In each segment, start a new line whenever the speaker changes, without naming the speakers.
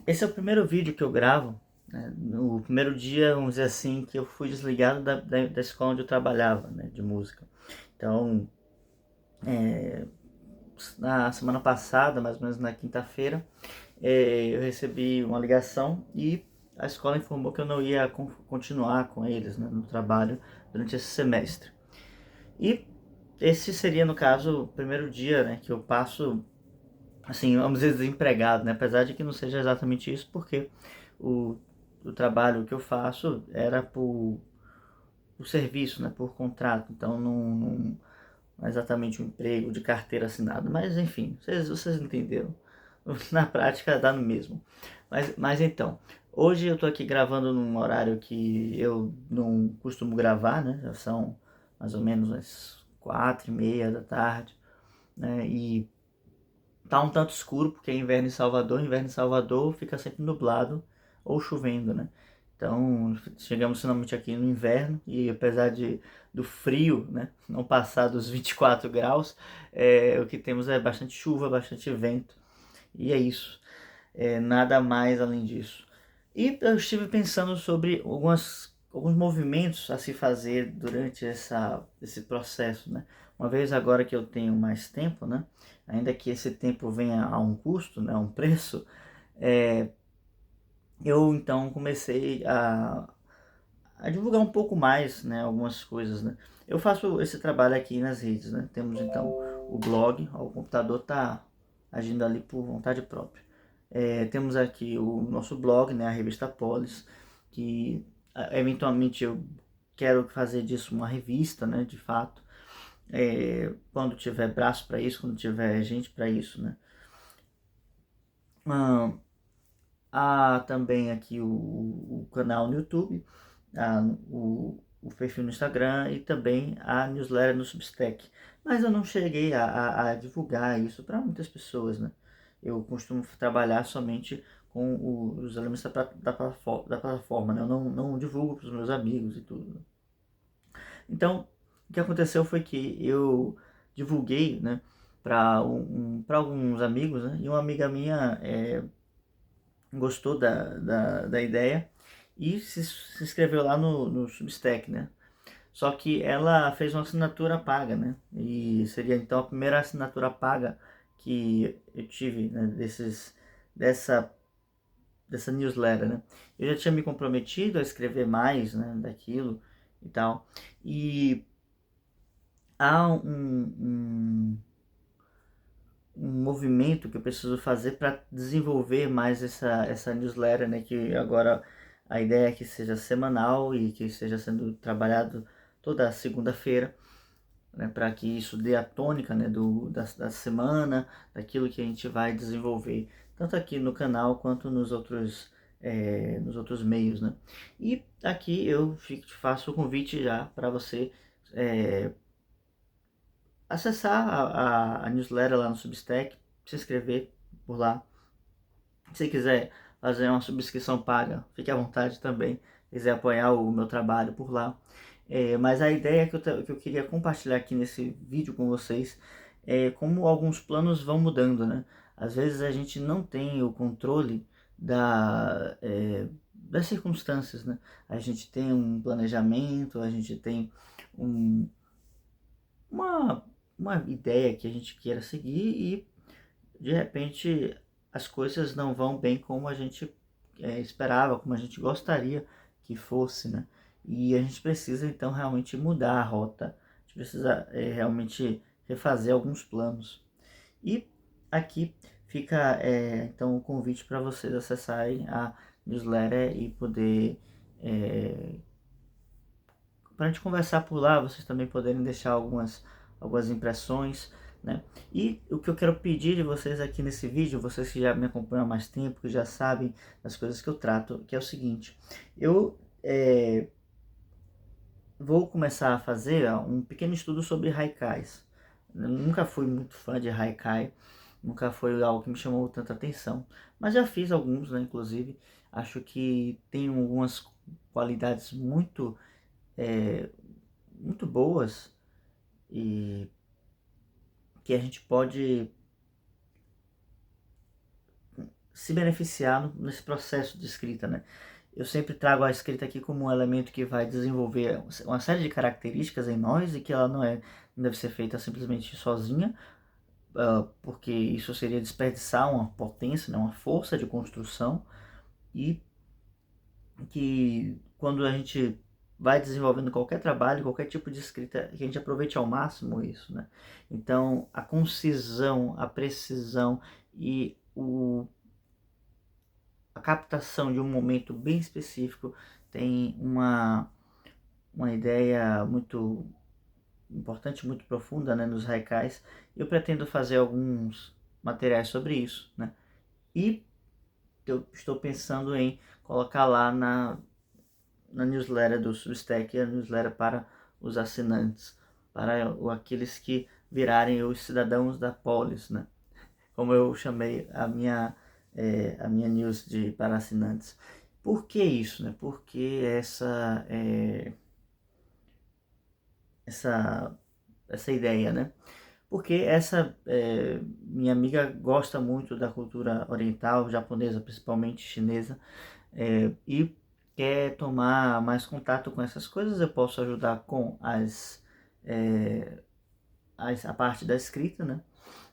Esse é o primeiro vídeo que eu gravo, né? No primeiro dia, vamos dizer assim, que eu fui desligado da escola onde eu trabalhava, né, de música. Então, na semana passada, mais ou menos na quinta-feira, eu recebi uma ligação e a escola informou que eu não ia continuar com eles, né, no trabalho durante esse semestre. E esse seria, no caso, o primeiro dia, né, que eu passo, assim, vamos dizer, desempregado, né? Apesar de que não seja exatamente isso, porque o, o trabalho que eu faço era por serviço, né? Por contrato, então não é exatamente um emprego de carteira assinada, mas enfim, vocês entenderam. Na prática dá no mesmo. Mas então, hoje eu tô aqui gravando num horário que eu não costumo gravar, né? Já são mais ou menos as 4:30 da tarde, né? E tá um tanto escuro porque é inverno em Salvador fica sempre nublado ou chovendo, né? Então chegamos finalmente aqui no inverno e apesar do frio, né, não passar dos 24 graus, o que temos é bastante chuva, bastante vento e é isso, nada mais além disso. E eu estive pensando sobre alguns movimentos a se fazer durante esse processo, né? Uma vez agora que eu tenho mais tempo, né? Ainda que esse tempo venha a um custo, né? A um preço, é, eu então comecei a divulgar um pouco mais, né? Algumas coisas, né? Eu faço esse trabalho aqui nas redes, né? Temos então o blog, ó, o computador está agindo ali por vontade própria. Temos aqui o nosso blog, né, a revista Polis, que eventualmente eu quero fazer disso uma revista, né, de fato, quando tiver braço para isso, quando tiver gente para isso, né. Ah, há também aqui o canal no YouTube, o perfil no Instagram e também a newsletter no Substack. Mas eu não cheguei a divulgar isso para muitas pessoas, né? Eu costumo trabalhar somente com os elementos da plataforma, né? Eu não divulgo para os meus amigos e tudo. Então, o que aconteceu foi que eu divulguei, né, para alguns amigos, né? E uma amiga minha gostou da ideia e se inscreveu lá no Substack, né? Só que ela fez uma assinatura paga, né? E seria então a primeira assinatura paga que eu tive, né? Dessa, dessa newsletter, né? Eu já tinha me comprometido a escrever mais, né? Daquilo e tal. E há um movimento que eu preciso fazer para desenvolver mais essa newsletter, né? Que agora a ideia é que seja semanal e que esteja sendo trabalhado toda segunda-feira, né? Para que isso dê a tônica, né? Da semana, daquilo que a gente vai desenvolver, tanto aqui no canal quanto nos outros meios, né? E aqui eu faço o convite já para você é, acessar a newsletter lá no Substack, se inscrever por lá. Se quiser fazer uma subscrição paga, fique à vontade também. Se quiser apoiar o meu trabalho por lá. Mas a ideia que eu queria compartilhar aqui nesse vídeo com vocês é como alguns planos vão mudando, né? Às vezes a gente não tem o controle das circunstâncias, né? A gente tem um planejamento, a gente tem um, uma, uma ideia que a gente queira seguir e de repente as coisas não vão bem como a gente esperava, como a gente gostaria que fosse, né? E a gente precisa então realmente mudar a rota, a gente precisa realmente refazer alguns planos. E aqui fica então o convite para vocês acessarem a newsletter e poder para a gente conversar por lá, vocês também poderem deixar algumas impressões, né? E o que eu quero pedir de vocês aqui nesse vídeo, vocês que já me acompanham há mais tempo, que já sabem das coisas que eu trato, que é o seguinte: eu vou começar a fazer um pequeno estudo sobre haikais. Eu nunca fui muito fã de haikai, nunca foi algo que me chamou tanta atenção, mas já fiz alguns, né? Inclusive, acho que tem algumas qualidades é, muito boas e que a gente pode se beneficiar nesse processo de escrita, né? Eu sempre trago a escrita aqui como um elemento que vai desenvolver uma série de características em nós e que ela não deve ser feita simplesmente sozinha, porque isso seria desperdiçar uma potência, né, uma força de construção, e que quando a gente vai desenvolvendo qualquer trabalho, qualquer tipo de escrita, que a gente aproveite ao máximo isso, né? Então, a concisão, a precisão e a captação de um momento bem específico tem uma ideia muito importante, muito profunda, né, nos haikais. Eu pretendo fazer alguns materiais sobre isso, né? E eu estou pensando em colocar lá na newsletter do Substack, a newsletter para os assinantes, para aqueles que virarem os cidadãos da polis, né? Como eu chamei a minha news para assinantes. Por que isso, né? Porque essa, essa ideia, né? Porque minha amiga gosta muito da cultura oriental, japonesa, principalmente chinesa, e quer tomar mais contato com essas coisas. Eu posso ajudar com a parte da escrita, né?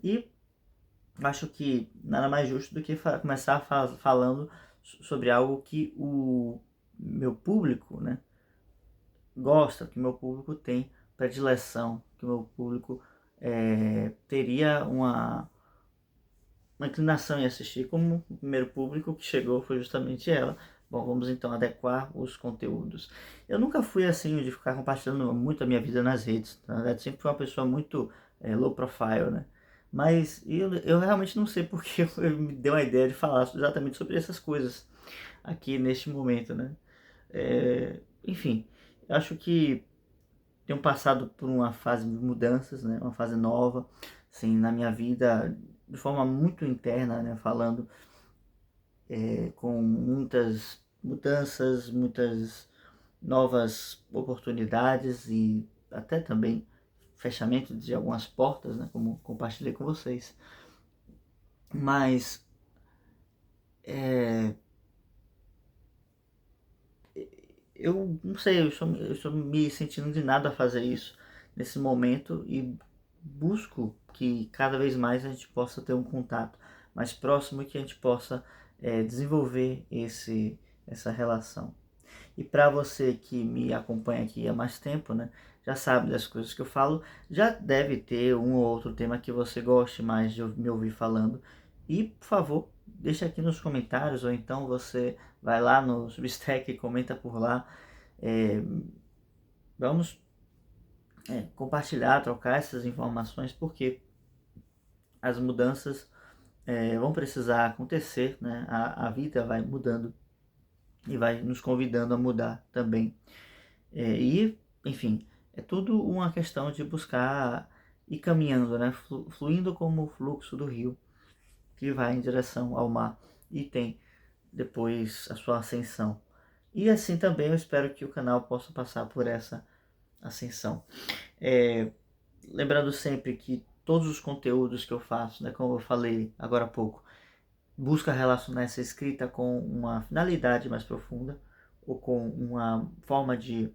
E acho que nada mais justo do que começar falando sobre algo que o meu público, né, gosta, que o meu público tem predileção, que o meu público teria uma inclinação em assistir, como o primeiro público que chegou foi justamente ela. Bom, vamos então adequar os conteúdos. Eu nunca fui assim de ficar compartilhando muito a minha vida nas redes. Na verdade, sempre fui uma pessoa muito low profile, né? Mas eu realmente não sei porque me deu a ideia de falar exatamente sobre essas coisas aqui neste momento, né? Enfim, eu acho que tenho passado por uma fase de mudanças, né? Uma fase nova, assim, na minha vida, de forma muito interna, né? Falando com muitas mudanças, muitas novas oportunidades e até também fechamento de algumas portas, né? Como compartilhei com vocês. Mas eu não sei, eu estou me sentindo de nada a fazer isso nesse momento e busco que cada vez mais a gente possa ter um contato mais próximo e que a gente possa desenvolver essa relação. E para você que me acompanha aqui há mais tempo, né, já sabe das coisas que eu falo, já deve ter um ou outro tema que você goste mais de me ouvir falando. E, por favor, deixa aqui nos comentários, ou então você vai lá no Substack e comenta por lá. É, vamos compartilhar, trocar essas informações, porque as mudanças vão precisar acontecer, né? A vida vai mudando e vai nos convidando a mudar também. Enfim, é tudo uma questão de buscar ir caminhando, né? Fluindo como o fluxo do rio que vai em direção ao mar e tem depois a sua ascensão. E assim também eu espero que o canal possa passar por essa ascensão. Lembrando sempre que todos os conteúdos que eu faço, né, como eu falei agora há pouco, busca relacionar essa escrita com uma finalidade mais profunda ou com uma forma de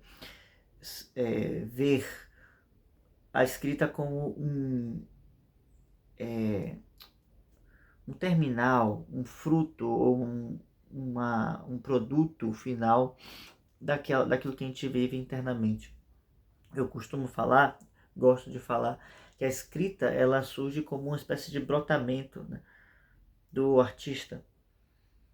ver a escrita como um terminal, um fruto ou um produto final daquilo que a gente vive internamente. Eu costumo falar, gosto de falar, que a escrita ela surge como uma espécie de brotamento, né, do artista.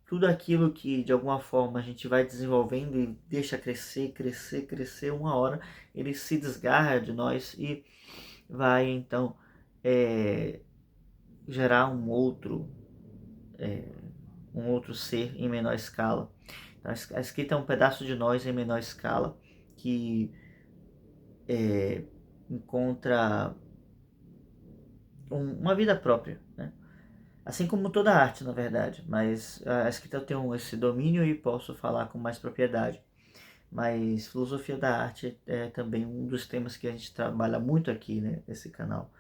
Tudo aquilo que de alguma forma a gente vai desenvolvendo e deixa crescer, crescer, crescer, uma hora ele se desgarra de nós e vai então gerar um outro ser em menor escala. Então, a escrita é um pedaço de nós em menor escala que encontra uma vida própria, né? Assim como toda arte, na verdade, mas a escrita eu tenho esse domínio e posso falar com mais propriedade. Mas filosofia da arte é também um dos temas que a gente trabalha muito aqui, né, nesse canal.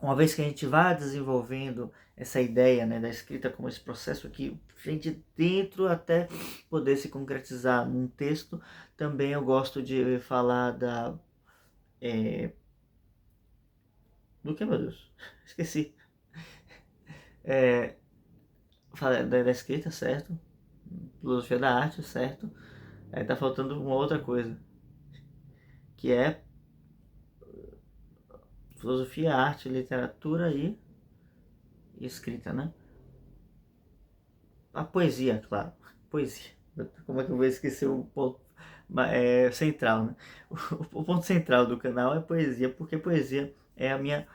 uma vez que a gente vai desenvolvendo essa ideia, né, da escrita como esse processo aqui, vem de dentro até poder se concretizar num texto, também eu gosto de falar do que, meu Deus? Esqueci. É, falar da escrita, certo? Filosofia da arte, certo? Aí tá faltando uma outra coisa, que é filosofia, arte, literatura e escrita, né? A poesia, claro. Poesia. Como é que eu vou esquecer o ponto central, né? O ponto central do canal é poesia, porque poesia é a minha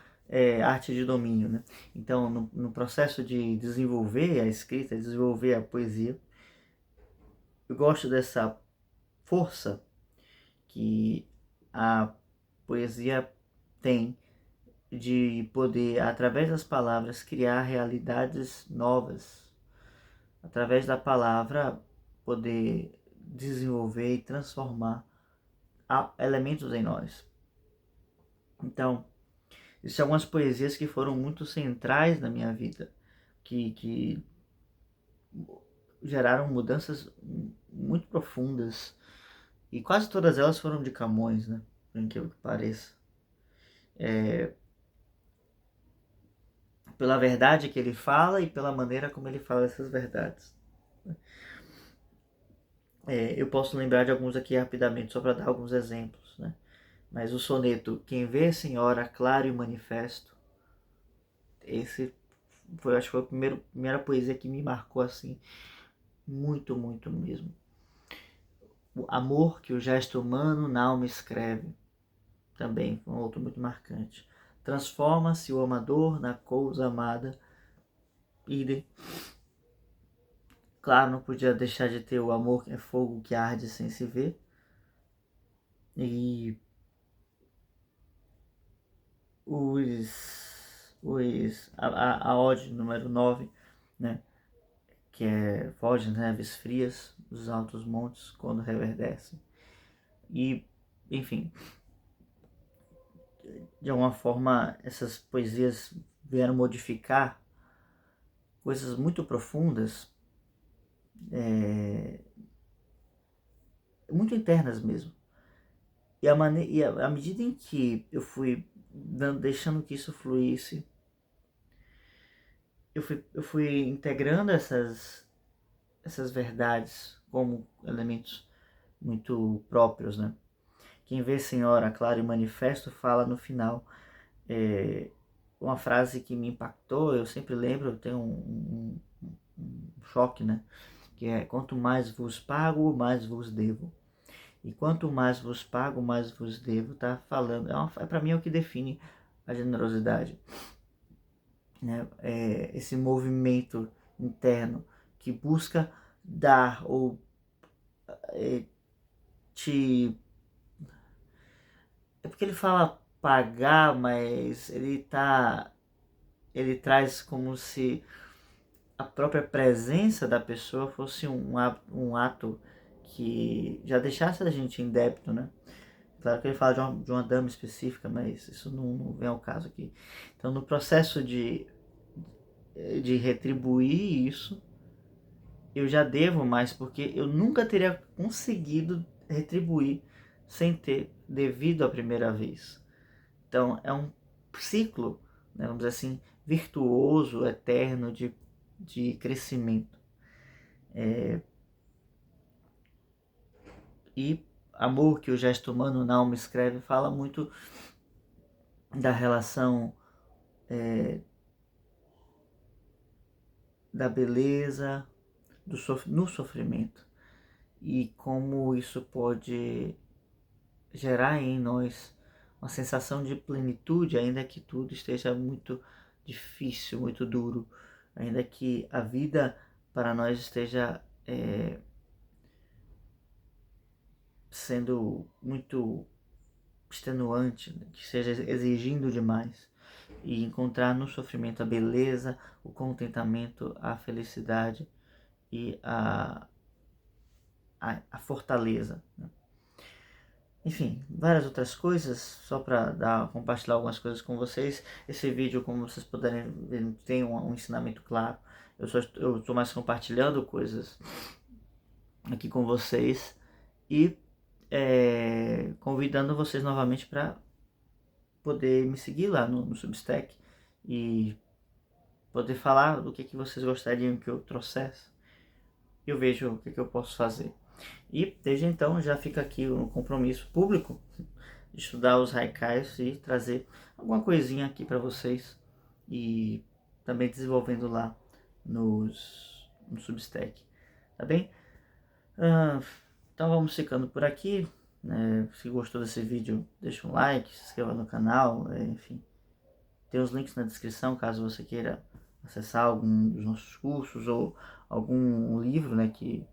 arte de domínio, né? Então, no processo de desenvolver a escrita, desenvolver a poesia, eu gosto dessa força que a poesia tem de poder, através das palavras, criar realidades novas, através da palavra, poder desenvolver e transformar elementos em nós. Então, existem algumas poesias que foram muito centrais na minha vida, que geraram mudanças muito profundas, e quase todas elas foram de Camões, né? Por incrível que pareça. Pela verdade que ele fala e pela maneira como ele fala essas verdades. Eu posso lembrar de alguns aqui rapidamente, só para dar alguns exemplos, né? Mas o soneto Quem vê, senhora, claro e manifesto, esse foi, acho que foi a primeira poesia que me marcou assim, muito, muito mesmo. O amor que o gesto humano na alma escreve, também foi um outro muito marcante. Transforma-se o amador na coisa amada, idem. Claro, não podia deixar de ter o amor que é fogo que arde sem se ver. E a ode número 9, né? Que é foge nas neves frias dos altos montes quando reverdecem. E, enfim, de alguma forma essas poesias vieram modificar coisas muito profundas, é, muito internas mesmo. E à medida em que eu fui deixando que isso fluísse, eu fui integrando essas verdades como elementos muito próprios, né? Quem vê Senhora, claro e manifesto, fala no final. Uma frase que me impactou, eu sempre lembro, eu tenho um choque, né? Que é: quanto mais vos pago, mais vos devo. E quanto mais vos pago, mais vos devo. Tá falando, para mim é o que define a generosidade, né? Esse movimento interno que busca dar ou te... É porque ele fala pagar, mas ele traz como se a própria presença da pessoa fosse um ato que já deixasse a gente em débito, né? Claro que ele fala de uma dama específica, mas isso não vem ao caso aqui. Então, no processo de retribuir isso, eu já devo mais, porque eu nunca teria conseguido retribuir sem ter devido a primeira vez. Então, é um ciclo, né, vamos dizer assim, virtuoso, eterno de crescimento. E amor que o gesto humano na alma escreve fala muito da relação da beleza no sofrimento, e como isso pode gerar em nós uma sensação de plenitude, ainda que tudo esteja muito difícil, muito duro, ainda que a vida para nós esteja sendo muito extenuante, né? Que seja exigindo demais, e encontrar no sofrimento a beleza, o contentamento, a felicidade e a fortaleza, né? Enfim, várias outras coisas, só para compartilhar algumas coisas com vocês. Esse vídeo, como vocês puderem ver, tem um ensinamento claro. Eu estou mais compartilhando coisas aqui com vocês e convidando vocês novamente para poder me seguir lá no Substack e poder falar do que vocês gostariam que eu trouxesse. Eu vejo o que eu posso fazer. E desde então já fica aqui um compromisso público de estudar os haikais e trazer alguma coisinha aqui para vocês e também desenvolvendo lá no Substack, tá bem? Então vamos ficando por aqui. Se gostou desse vídeo, deixa um like, se inscreva no canal, enfim. Tem os links na descrição caso você queira acessar algum dos nossos cursos ou algum livro, né, que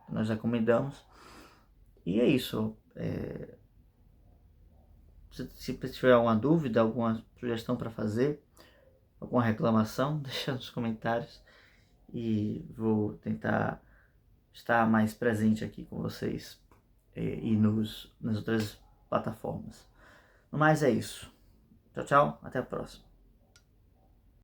nós recomendamos. E é isso. Se tiver alguma dúvida, alguma sugestão para fazer, alguma reclamação, deixa nos comentários e vou tentar estar mais presente aqui com vocês e nas outras plataformas. No mais é isso. Tchau, tchau. Até a próxima.